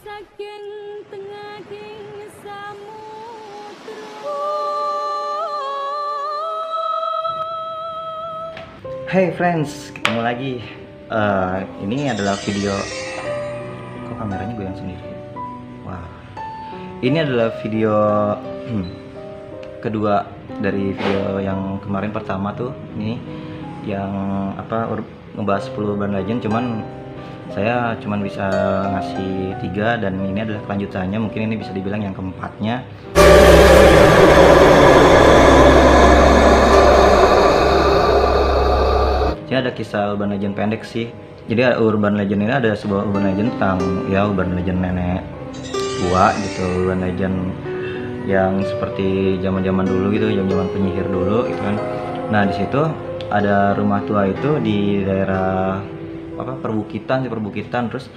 saking tengahing samudra. Hey friends, ketemu lagi. Ini adalah video. Kok kameranya goyang sendiri? Wah, ini adalah video kedua dari video yang kemarin. Pertama tuh ini yang ngebahas 10 Urban Legend, cuman saya cuman bisa ngasih 3 dan ini adalah kelanjutannya. Mungkin ini bisa dibilang yang keempatnya. Ini ada kisah urban legend pendek sih. Jadi urban legend ini ada sebuah urban legend tentang urban legend nenek tua gitu, urban legend yang seperti zaman-zaman dulu gitu, zaman-zaman penyihir dulu gitu kan. Nah, di situ ada rumah tua itu di daerah perbukitan, terus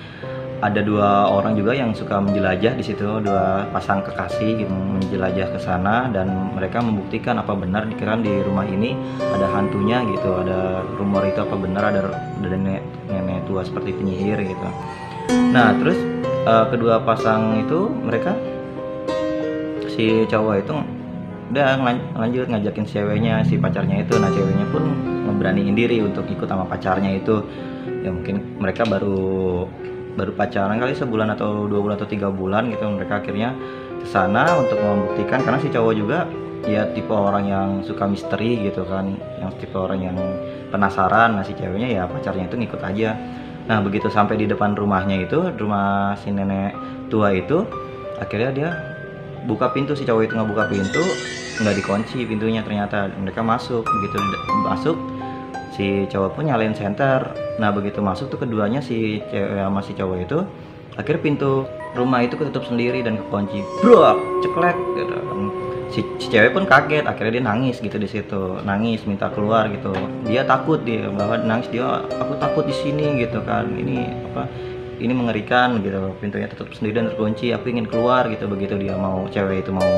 ada 2 orang juga yang suka menjelajah di situ, 2 pasang kekasih gitu, menjelajah ke sana dan mereka membuktikan apa benar dikira di rumah ini ada hantunya gitu, ada rumor itu apa benar ada nenek tua seperti penyihir gitu. Nah, terus kedua pasang itu mereka, si cowok itu udah lanjut ngajakin ceweknya, si pacarnya itu. Nah, ceweknya pun ngeberaniin diri untuk ikut sama pacarnya itu. Ya mungkin mereka baru pacaran kali sebulan atau 2 bulan atau 3 bulan gitu. Mereka akhirnya kesana untuk membuktikan, karena si cowok juga ya tipe orang yang suka misteri gitu kan, yang tipe orang yang penasaran. Nah, si ceweknya ya pacarnya itu ngikut aja. Nah, begitu sampai di depan rumahnya itu, rumah si nenek tua itu, akhirnya dia buka pintu. Si cowok itu nggak buka pintu, nggak dikunci pintunya, ternyata mereka masuk. Begitu masuk, si cowok pun nyalain senter. Nah, begitu masuk tuh keduanya, si cewek sama si cowok itu, akhirnya pintu rumah itu ketutup sendiri dan kekunci. Brak, ceklek gitu. Si cewek pun kaget, akhirnya dia nangis gitu di situ, nangis minta keluar gitu. Dia takut, dia bahwa nangis, dia aku takut di sini gitu kan. Ini mengerikan gitu, pintunya tertutup sendiri dan terkunci, aku ingin keluar gitu. Begitu dia cewek itu mau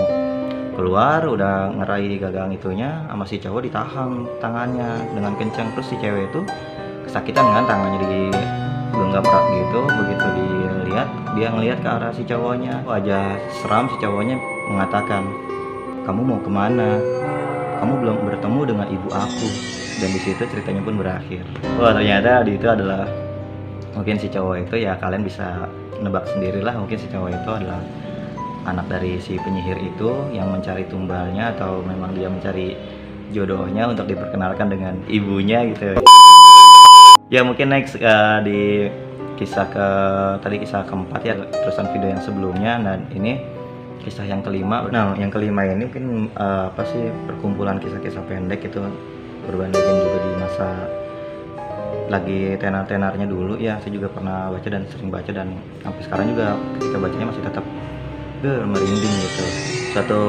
keluar, udah ngerai gagang itunya, sama si cowok ditahan tangannya dengan kencang. Terus si cewek itu kesakitan kan, tangannya digenggam erat gitu. Begitu dilihat, dia ngelihat ke arah si cowoknya, wajah seram. Si cowoknya mengatakan, kamu mau kemana? Kamu belum bertemu dengan ibu aku. Dan di situ ceritanya pun berakhir. Wah, ternyata itu adalah, mungkin si cowok itu, ya kalian bisa nebak sendirilah, mungkin si cowok itu adalah anak dari si penyihir itu yang mencari tumbalnya, atau memang dia mencari jodohnya untuk diperkenalkan dengan ibunya gitu. Ya mungkin next di kisah kisah keempat ya, terusan video yang sebelumnya. Dan ini kisah yang kelima. Nah, yang kelima ini mungkin perkumpulan kisah-kisah pendek itu, urban legend juga di masa lagi tenar-tenarnya dulu ya. Saya juga pernah baca dan sering baca, dan sampai sekarang juga ketika bacanya masih tetap merinding gitu. Suatu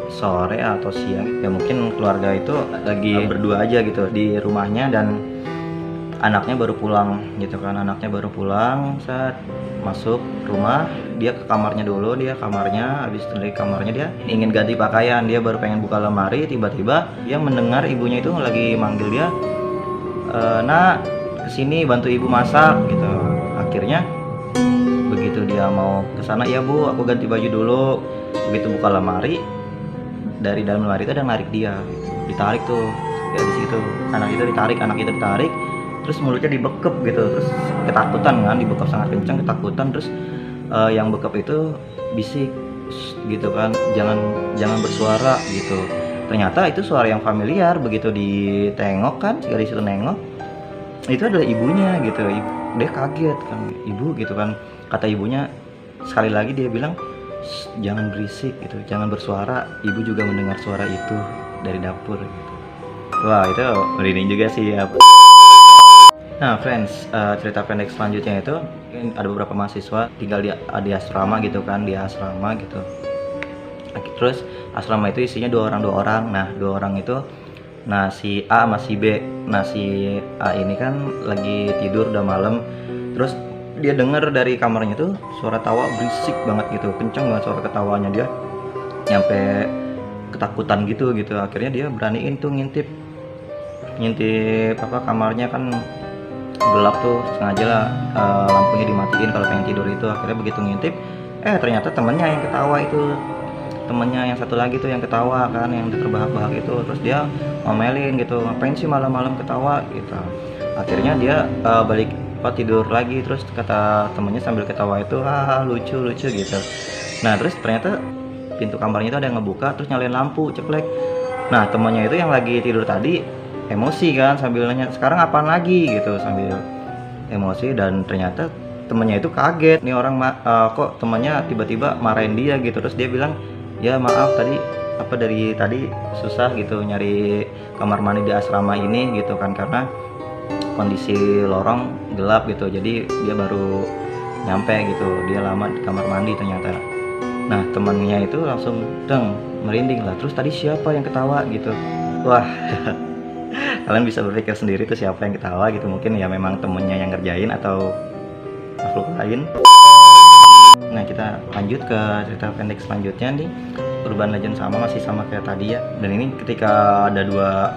sore atau siang ya, mungkin keluarga itu lagi berdua aja gitu di rumahnya, dan anaknya baru pulang gitu kan. Anaknya baru pulang, saat masuk rumah dia ke kamarnya dulu. Habis dari kamarnya dia ingin ganti pakaian, dia baru pengen buka lemari, tiba-tiba dia mendengar ibunya itu lagi manggil dia, nak kesini bantu ibu masak gitu. Akhirnya begitu dia mau kesana, ya bu aku ganti baju dulu. Begitu buka lemari, dari dalam lemari itu ada yang narik dia gitu. Ditarik tuh ya, di situ anak itu ditarik, terus mulutnya dibekep gitu. Terus ketakutan kan, dibekep sangat kencang, ketakutan. Terus yang bekep itu bisik gitu kan, jangan bersuara gitu. Ternyata itu suara yang familiar. Begitu ditengok kan, dari situ nengok, itu adalah ibunya gitu. Dia kaget kan, ibu gitu kan. Kata ibunya, sekali lagi dia bilang, jangan berisik gitu, jangan bersuara. Ibu juga mendengar suara itu dari dapur gitu. Wah, itu merinding juga sih ya. Nah friends, cerita pendek selanjutnya itu, ada beberapa mahasiswa tinggal di asrama gitu kan, di asrama gitu. Terus asrama itu isinya 2 orang. Nah, 2 orang itu, nah si A sama si B. Nah, si A ini kan lagi tidur, udah malam. Terus dia dengar dari kamarnya tuh suara tawa berisik banget gitu, kenceng banget suara ketawanya. Dia nyampe ketakutan gitu. Akhirnya dia beraniin tuh ngintip kamarnya kan, gelap tuh sengaja lah, lampunya dimatiin kalau pengen tidur itu. Akhirnya begitu ngintip, ternyata temennya yang ketawa itu, temennya yang satu lagi tuh yang ketawa kan, yang terbahak-bahak itu. Terus dia ngomelin gitu, ngapain sih malam-malam ketawa gitu. Akhirnya dia balik tidur lagi. Terus kata temennya sambil ketawa itu, haha lucu gitu. Nah terus ternyata pintu kamarnya itu ada yang ngebuka, terus nyalain lampu ceklek. Nah temennya itu yang lagi tidur tadi emosi kan, sambil nanya sekarang apaan lagi gitu, sambil emosi. Dan ternyata temennya itu kaget nih orang, kok temennya tiba-tiba marahin dia gitu. Terus dia bilang, ya maaf tadi dari tadi susah gitu nyari kamar mandi di asrama ini gitu kan, karena kondisi lorong gelap gitu, jadi dia baru nyampe gitu, dia lama di kamar mandi ternyata. Nah temannya itu langsung merinding lah. Terus tadi siapa yang ketawa gitu? Wah kalian bisa berpikir sendiri tuh siapa yang ketawa gitu. Mungkin ya memang temennya yang ngerjain atau makhluk lain. Nah kita lanjut ke cerita pendek selanjutnya nih, urban legend masih sama kayak tadi ya. Dan ini ketika ada dua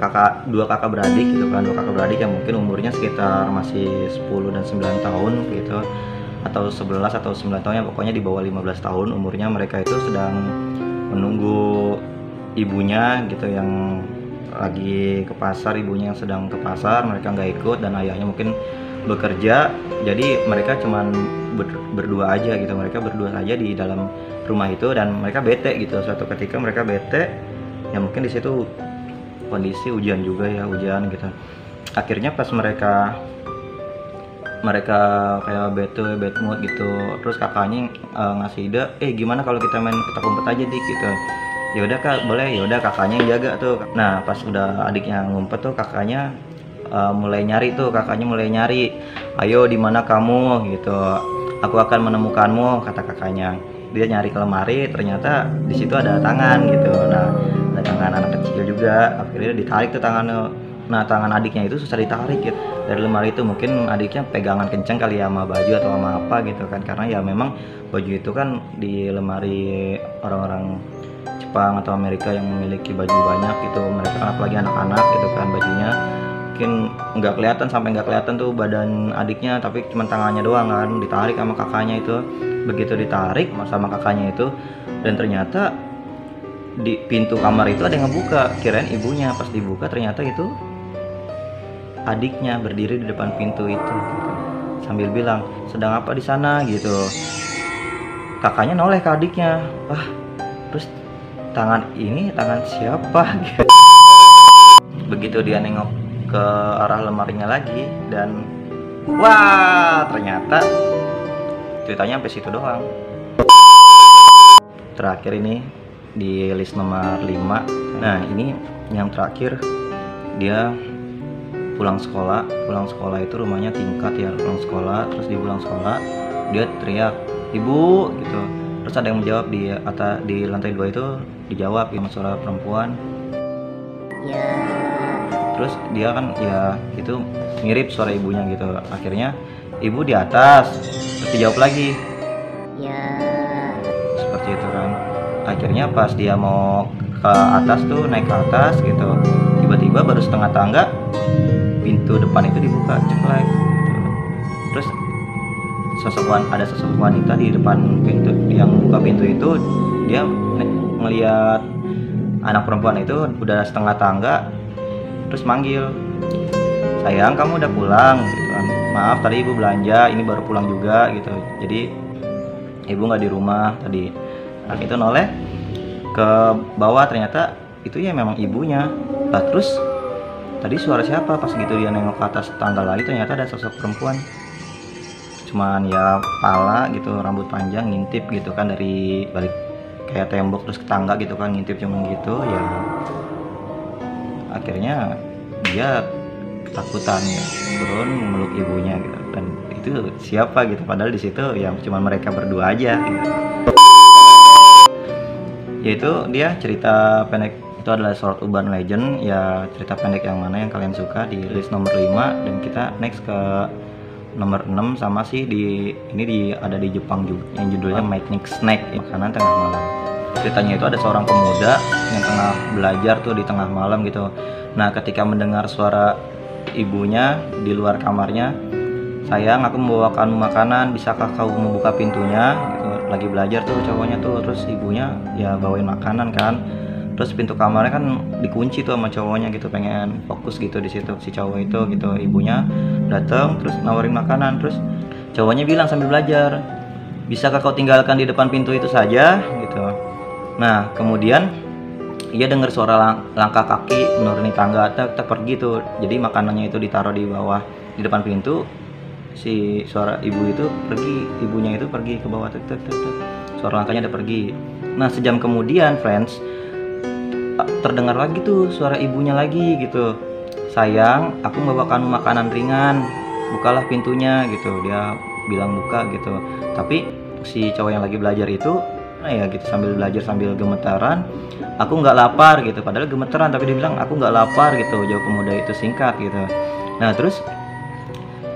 kakak beradik gitu kan, dua kakak beradik yang mungkin umurnya sekitar masih 10 dan 9 tahun gitu, atau 11 atau 9 tahun ya, pokoknya di bawah 15 tahun umurnya. Mereka itu sedang menunggu ibunya gitu yang lagi ke pasar, ibunya yang sedang ke pasar, mereka nggak ikut, dan ayahnya mungkin bekerja, jadi mereka cuman berdua aja gitu, mereka berdua aja di dalam rumah itu. Dan mereka bete gitu, suatu ketika mereka bete ya, mungkin di situ kondisi hujan juga ya, hujan gitu. Akhirnya pas mereka kayak bad mood gitu, terus kakaknya ngasih ide, gimana kalau kita main petak umpet aja dik gitu. Ya udah kak, boleh. Ya udah kakaknya yang jaga tuh. Nah pas udah adiknya ngumpet tuh, kakaknya mulai nyari, ayo di mana kamu gitu, aku akan menemukanmu, kata kakaknya. Dia nyari ke lemari, ternyata di situ ada tangan gitu. Nah ada tangan anak kecil juga. Akhirnya ditarik tuh tangannya. Nah tangan adiknya itu susah ditarik gitu dari lemari itu. Mungkin adiknya pegangan kenceng kali ya sama baju atau sama apa gitu kan, karena ya memang baju itu kan di lemari orang-orang Jepang atau Amerika yang memiliki baju banyak gitu. Mereka kan apalagi anak-anak gitu kan, bajunya mungkin nggak kelihatan tuh badan adiknya, tapi cuma tangannya doang kan, ditarik sama kakaknya itu. Begitu ditarik sama kakaknya itu, dan ternyata di pintu kamar itu ada yang ngebuka, kirain ibunya. Pas dibuka ternyata itu adiknya berdiri di depan pintu itu gitu, sambil bilang, sedang apa di sana gitu. Kakaknya noleh ke adiknya, wah terus tangan siapa gitu. Begitu dia nengok ke arah lemarinya lagi, dan wah ternyata ceritanya sampai situ doang. Terakhir ini di list nomor 5. Nah ini yang terakhir, dia pulang sekolah itu rumahnya tingkat ya, pulang sekolah. Terus di pulang sekolah dia teriak, ibu gitu. Terus ada yang menjawab di lantai 2 itu, dijawab sama suara perempuan, ya. Terus dia kan ya itu mirip suara ibunya gitu. Akhirnya ibu di atas, terus dijawab lagi, ya, seperti itu kan. Akhirnya pas dia mau ke atas tuh, naik ke atas gitu, tiba-tiba baru setengah tangga pintu depan itu dibuka ceklek gitu. Terus ada sosok wanita di depan pintu, yang buka pintu itu. Dia ngelihat anak perempuan itu udah setengah tangga, terus manggil, sayang kamu udah pulang gitu kan, maaf tadi ibu belanja, ini baru pulang juga gitu, jadi ibu nggak di rumah tadi. Nah itu noleh ke bawah, ternyata itu ya memang ibunya. Nah terus tadi suara siapa? Pas gitu dia nengok ke atas tangga lagi, ternyata ada sosok perempuan, cuman ya pala gitu, rambut panjang, ngintip gitu kan dari balik kayak tembok terus ke tangga gitu kan, ngintip cuman gitu ya. Akhirnya dia ketakutan ya, turun meluk ibunya gitu. Dan itu siapa gitu, padahal di situ ya cuma mereka berdua aja gitu. Yaitu dia cerita pendek itu adalah short urban legend ya. Cerita pendek yang mana yang kalian suka di list nomor 5. Dan kita next ke nomor 6, sama sih ada di Jepang juga, yang judulnya Midnight Snack, makanan tengah malam. Ceritanya itu ada seorang pemuda yang tengah belajar tuh di tengah malam gitu. Nah ketika mendengar suara ibunya di luar kamarnya, sayang aku membawakan makanan, bisakah kau membuka pintunya gitu. Lagi belajar tuh cowoknya tuh, terus ibunya ya bawain makanan kan, terus pintu kamarnya kan dikunci tuh sama cowoknya gitu, pengen fokus gitu di situ si cowok itu gitu. Ibunya datang terus nawarin makanan, terus cowoknya bilang sambil belajar, bisakah kau tinggalkan di depan pintu itu saja gitu. Nah kemudian ia dengar suara langkah kaki menuruni tangga, tak pergi tuh. Jadi makanannya itu ditaruh di bawah di depan pintu, si suara ibu itu pergi, ibunya itu pergi ke bawah, tek, suara langkahnya udah pergi. Nah sejam kemudian friends, terdengar lagi tuh suara ibunya lagi gitu, sayang aku membawakan makanan ringan, bukalah pintunya gitu. Dia bilang buka gitu, tapi si cowok yang lagi belajar itu ya gitu sambil belajar sambil gemetaran, aku nggak lapar gitu, padahal gemeteran tapi dia bilang aku nggak lapar gitu. Jawab pemuda itu singkat gitu. Nah terus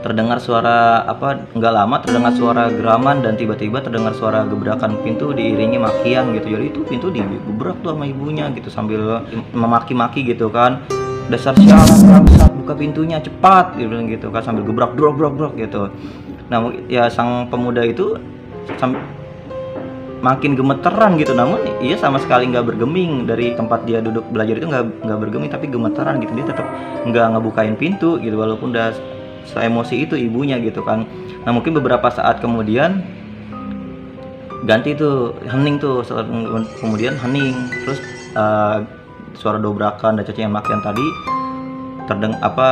terdengar suara nggak lama terdengar suara geraman, dan tiba-tiba terdengar suara gebrakan pintu diiringi makian gitu. Jadi itu pintu digebrak tuh sama ibunya gitu sambil memaki-maki gitu kan, dasar sialan bangsat, buka pintunya cepat, dia bilang gitu kan sambil gebrak brok gitu. Nah ya sang pemuda itu makin gemeteran gitu, namun ia sama sekali nggak bergeming dari tempat dia duduk belajar itu, nggak bergeming tapi gemeteran gitu. Dia tetap nggak ngebukain pintu gitu walaupun udah seemosi itu ibunya gitu kan. Nah mungkin beberapa saat kemudian ganti tuh, hening tuh, kemudian hening terus suara dobrakan dan cacian makian tadi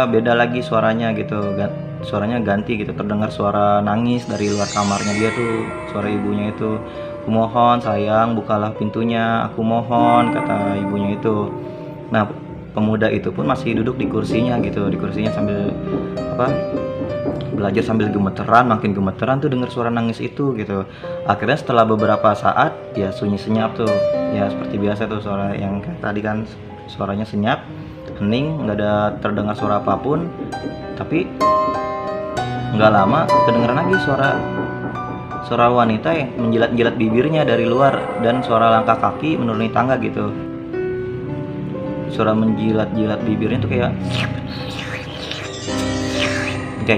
beda lagi suaranya gitu, suaranya ganti gitu, terdengar suara nangis dari luar kamarnya dia tuh, suara ibunya itu, aku mohon sayang bukalah pintunya, aku mohon, kata ibunya itu. Nah pemuda itu pun masih duduk di kursinya gitu, di kursinya sambil belajar sambil gemeteran, makin gemeteran tuh dengar suara nangis itu gitu. Akhirnya setelah beberapa saat ya sunyi senyap tuh, ya seperti biasa tuh suara yang tadi kan, suaranya senyap, hening, nggak ada terdengar suara apapun. Tapi nggak lama kedengeran lagi suara wanita yang menjilat-jilat bibirnya dari luar, dan suara langkah kaki menuruni tangga gitu. Suara menjilat-jilat bibirnya tuh kayak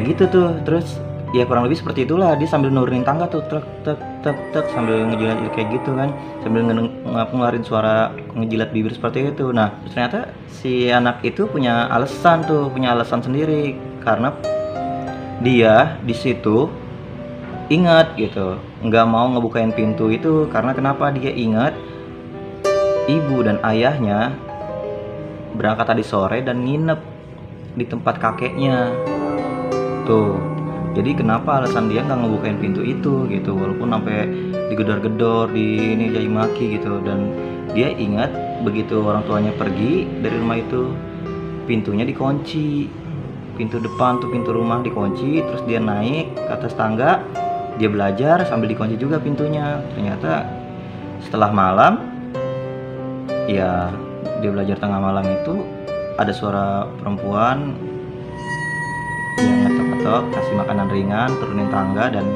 gitu tuh. Terus ya kurang lebih seperti itulah, dia sambil nurunin tangga tuh, tek sambil ngejilat kayak gitu kan, sambil ngeluarin suara ngejilat bibir seperti itu. Nah ternyata si anak itu punya alasan sendiri, karena dia di situ ingat gitu, nggak mau ngebukain pintu itu karena kenapa? Dia ingat ibu dan ayahnya berangkat tadi sore dan nginep di tempat kakeknya tuh. Jadi kenapa alasan dia nggak ngebukain pintu itu gitu, walaupun sampai digedor-gedor, di ini caci maki gitu. Dan dia ingat begitu orang tuanya pergi dari rumah itu, pintunya dikunci, pintu depan tuh, pintu rumah dikunci. Terus dia naik ke atas tangga, dia belajar sambil dikunci juga pintunya. Ternyata setelah malam, ya dia belajar tengah malam itu ada suara perempuan yang ngetok-ngetok ngasih makanan ringan, turunin tangga, dan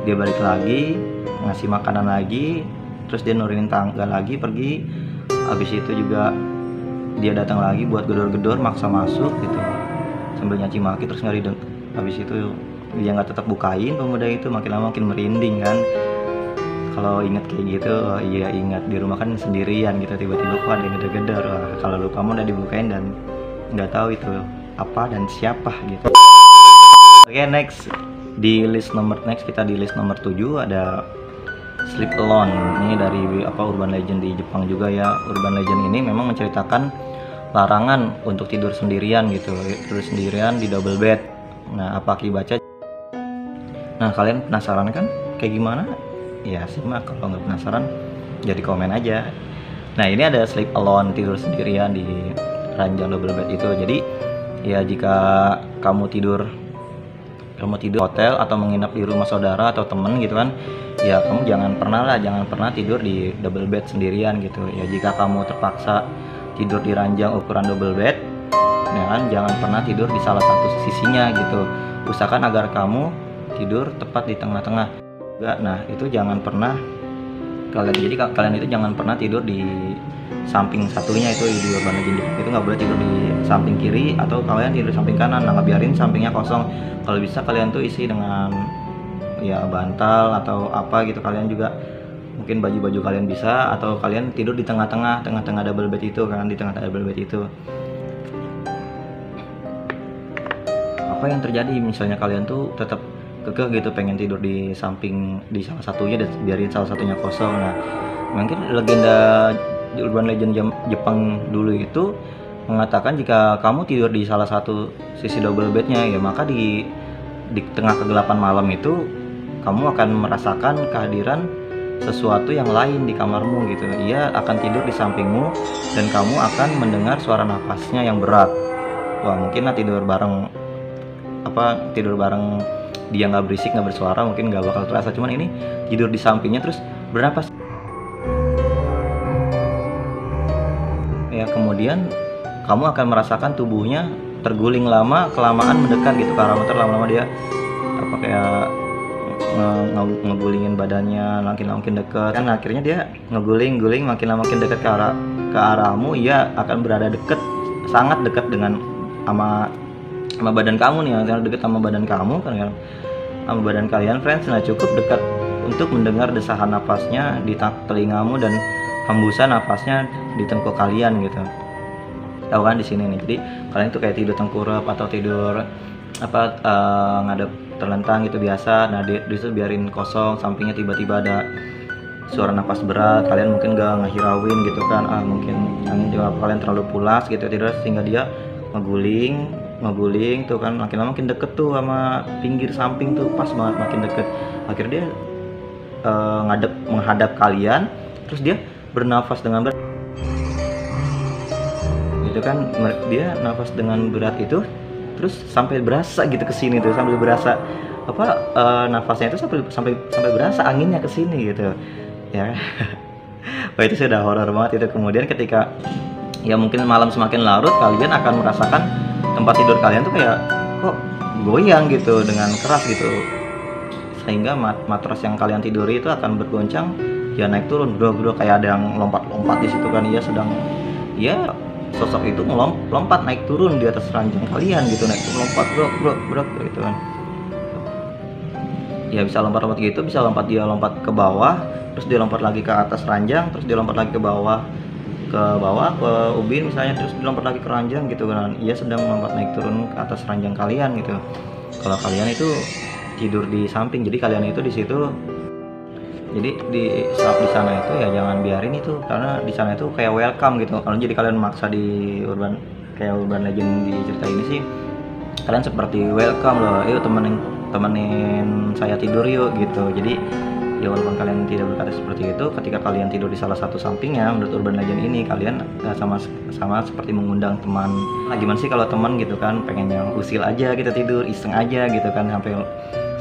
dia balik lagi ngasih makanan lagi, terus dia nurunin tangga lagi pergi. Habis itu juga dia datang lagi buat gedor-gedor, maksa masuk gitu sambil nyaci maki, terus nggak rideng. Habis itu dia nggak tetap bukain, pemuda itu makin lama makin merinding kan. Kalau inget kayak gitu, oh iya ingat di rumah kan sendirian gitu, tiba-tiba kok ada yang gedor-gedor. Kalau lu kamu udah dibukain dan nggak tahu itu apa dan siapa gitu. Oke, next kita di list nomor 7 ada Sleep Alone. Ini dari urban legend di Jepang juga ya. Urban legend ini memang menceritakan larangan untuk tidur sendirian gitu, tidur sendirian di double bed. Nah, apa akibatnya? Nah, kalian penasaran kan kayak gimana? Ya simak, kalau nggak penasaran jadi komen aja. Nah ini ada sleep alone, tidur sendirian di ranjang double bed itu. Jadi ya jika kamu tidur hotel atau menginap di rumah saudara atau temen gitu kan, ya kamu jangan pernah tidur di double bed sendirian gitu ya. Jika kamu terpaksa tidur di ranjang ukuran double bed, ya kan, jangan pernah tidur di salah satu sisinya gitu. Usahakan agar kamu tidur tepat di tengah-tengah. Nah itu jangan pernah kalian itu jangan pernah tidur di samping satunya itu di Urban Legend Jepang itu nggak boleh tidur di samping kiri atau kalian tidur di samping kanan. Nah, biarin sampingnya kosong. Kalau bisa kalian tuh isi dengan ya bantal atau apa gitu. Kalian juga mungkin baju-baju kalian bisa, atau kalian tidur di tengah-tengah double bed itu kan, di tengah double bed itu. Apa yang terjadi misalnya kalian tuh tetap kekeh gitu pengen tidur di samping di salah satunya dan biarin salah satunya kosong. Nah, mungkin legenda di Urban Legend Jepang dulu itu mengatakan jika kamu tidur di salah satu sisi double bednya ya maka di tengah kegelapan malam itu kamu akan merasakan kehadiran sesuatu yang lain di kamarmu gitu. Ia akan tidur di sampingmu dan kamu akan mendengar suara nafasnya yang berat. Wah, mungkin lah tidur bareng dia nggak berisik, nggak bersuara, mungkin nggak bakal terasa. Cuman ini tidur di sampingnya terus bernapas ya, kemudian kamu akan merasakan tubuhnya terguling kelamaan mendekat gitu ke arah motor. Lama-lama dia kayak ngegulingin badannya makin dekat kan, akhirnya dia ngeguling makin dekat ke arahmu. Ia akan berada sangat dekat dengan sama badan kamu nih, sangat dekat sama badan kamu kan, sama badan kalian friends. Nah, cukup dekat untuk mendengar desahan nafasnya di telingamu dan hembusan nafasnya di tengkuk kalian gitu. Tahu kan di sini nih. Jadi kalian tuh kayak tidur tengkurap atau tidur ngadep terlentang gitu biasa. Nah, di situ biarin kosong, sampingnya tiba-tiba ada suara nafas berat, kalian mungkin gak ngehirauin gitu kan, mungkin jawab kalian terlalu pulas gitu tidur, sehingga dia ngeguling tuh kan, makin lama makin deket tuh sama pinggir samping tuh, pas banget makin deket. Akhirnya dia menghadap kalian, terus dia bernafas dengan berat gitu kan. Dia nafas dengan berat itu terus sampai berasa gitu ke sini tuh, sampai berasa nafasnya itu sampai berasa anginnya ke sini gitu ya. Wah, itu sudah horor banget itu. Kemudian ketika ya mungkin malam semakin larut, kalian akan merasakan tempat tidur kalian tuh kayak kok goyang gitu dengan keras gitu, sehingga matras yang kalian tiduri itu akan bergoncang ya, naik turun bro kayak ada yang lompat di situ kan. Ia sedang sosok itu lompat naik turun di atas ranjang kalian gitu, naik turun lompat bro gitu kan. Ya bisa lompat gitu, bisa lompat ke bawah, terus dia lompat lagi ke atas ranjang, terus dia lompat lagi ke bawah ke ubin misalnya, terus dilompat lagi ke ranjang gitu kan. Ia sedang melompat naik turun ke atas ranjang kalian gitu. Kalau kalian itu tidur di samping, jadi kalian itu di situ, jadi di sana itu ya jangan biarin itu, karena di sana itu kayak welcome gitu. Kalau jadi kalian maksa di Urban Legend di cerita ini sih, kalian seperti welcome loh, yuk temenin saya tidur yuk gitu. Jadi ya walaupun kalian tidak berkata seperti itu, ketika kalian tidur di salah satu sampingnya, menurut Urban Legend ini kalian sama seperti mengundang teman. Nah, gimana sih kalau teman gitu kan pengen yang usil aja gitu, tidur iseng aja gitu kan,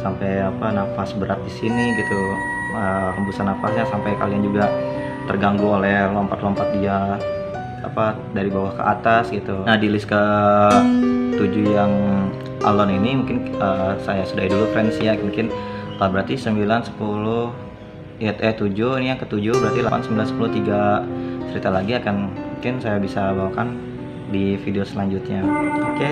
sampai nafas berat di sini gitu, hembusan nafasnya sampai kalian juga terganggu oleh lompat dia dari bawah ke atas gitu. Nah, di list ke 7 yang Alone ini mungkin saya sudahi dulu friends ya. Mungkin berarti 9, 10 7, ini yang ke-7, berarti 8, 9, 10, 3 cerita lagi akan mungkin saya bisa bawakan di video selanjutnya. Oke.